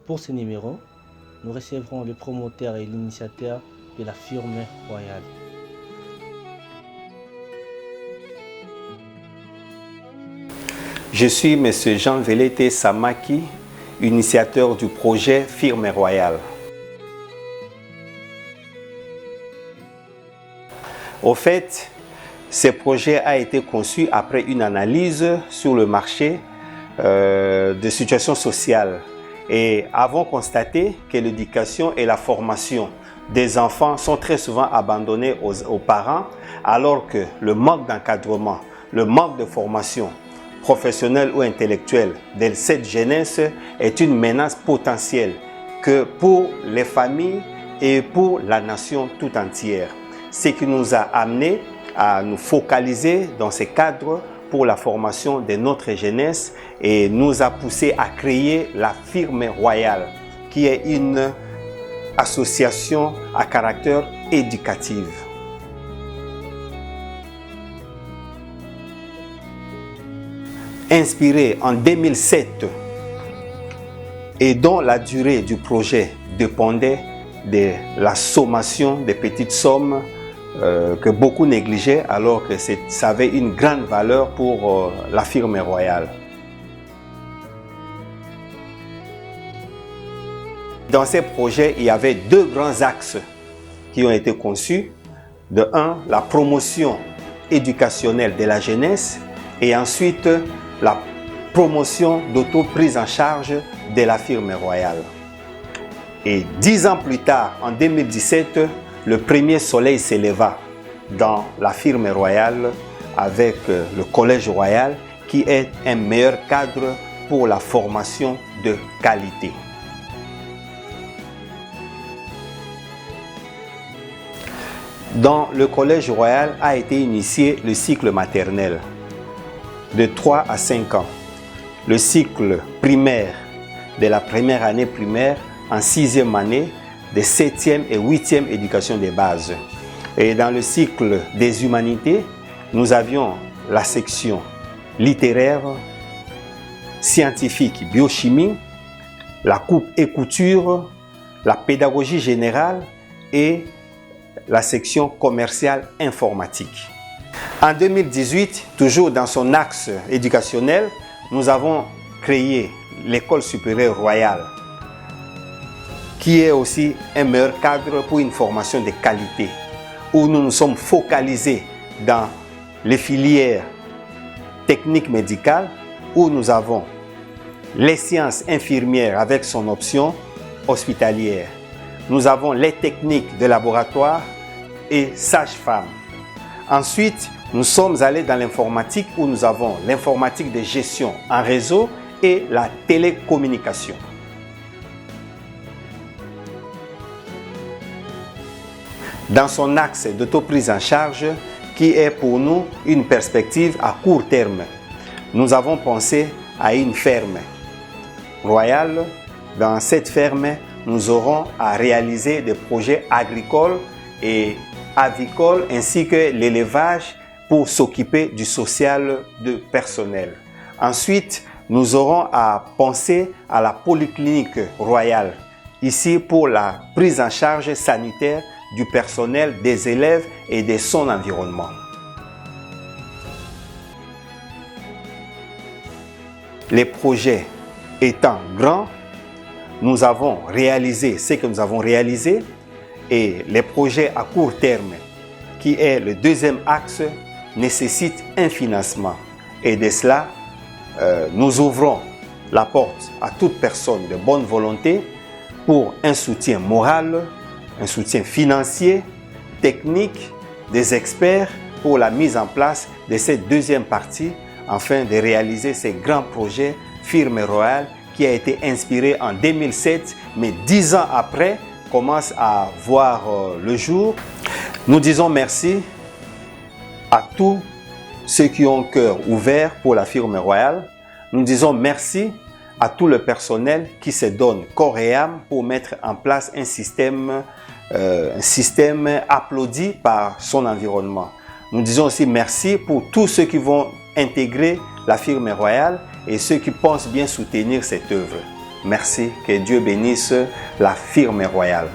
Pour ce numéro, nous recevrons le promoteur et l'initiateur de la firme royale. Je suis M. Jean Velete Samaki, initiateur du projet Firme Royale. Au fait, ce projet a été conçu après une analyse sur le marché de situation sociale et avons constaté que l'éducation et la formation des enfants sont très souvent abandonnés aux parents, alors que le manque d'encadrement, le manque de formation professionnelle ou intellectuelle de cette jeunesse est une menace potentielle que pour les familles et pour la nation tout entière. Ce qui nous a amené à nous focaliser dans ces cadres pour la formation de notre jeunesse et nous a poussé à créer la Firme Royale, qui est une association à caractère éducatif. Inspiré en 2007 et dont la durée du projet dépendait de la sommation des petites sommes que beaucoup négligeaient, alors que ça avait une grande valeur pour la Firme Royale. Dans ces projets, il y avait deux grands axes qui ont été conçus. De un, la promotion éducationnelle de la jeunesse et ensuite la promotion d'auto-prise en charge de la Firme Royale. Et 10 ans plus tard, en 2017, le premier soleil s'éleva dans la Firme Royale avec le Collège Royal qui est un meilleur cadre pour la formation de qualité. Dans le Collège Royal a été initié le cycle maternel de 3 à 5 ans, le cycle primaire de la première année primaire en 6e année, de 7e et 8e éducation des bases. Et dans le cycle des humanités, nous avions la section littéraire, scientifique, biochimie, la coupe et couture, la pédagogie générale et la section commerciale informatique. En 2018, toujours dans son axe éducationnel, nous avons créé l'École supérieure royale, qui est aussi un meilleur cadre pour une formation de qualité, où nous nous sommes focalisés dans les filières techniques médicales, où nous avons les sciences infirmières avec son option hospitalière. Nous avons les techniques de laboratoire et sage-femme. Ensuite, nous sommes allés dans l'informatique où nous avons l'informatique de gestion en réseau et la télécommunication. Dans son axe d'auto-prise en charge, qui est pour nous une perspective à court terme, nous avons pensé à une ferme royale. Dans cette ferme, nous aurons à réaliser des projets agricoles et avicoles ainsi que l'élevage pour s'occuper du social de personnel. Ensuite, nous aurons à penser à la polyclinique royale, ici pour la prise en charge sanitaire du personnel, des élèves et de son environnement. Les projets étant grands, nous avons réalisé ce que nous avons réalisé et les projets à court terme, qui est le deuxième axe, nécessitent un financement. Et de cela, nous ouvrons la porte à toute personne de bonne volonté pour un soutien moral, un soutien financier, technique, des experts pour la mise en place de cette deuxième partie afin de réaliser ces grands projets Firme Royale qui a été inspiré en 2007, mais 10 ans après commence à voir le jour. Nous disons merci à tous ceux qui ont le cœur ouvert pour la Firme Royale. Nous disons merci à tout le personnel qui se donne corps et âme pour mettre en place un système applaudi par son environnement. Nous disons aussi merci pour tous ceux qui vont intégrer la Firme Royale et ceux qui pensent bien soutenir cette œuvre. Merci, que Dieu bénisse la firme royale.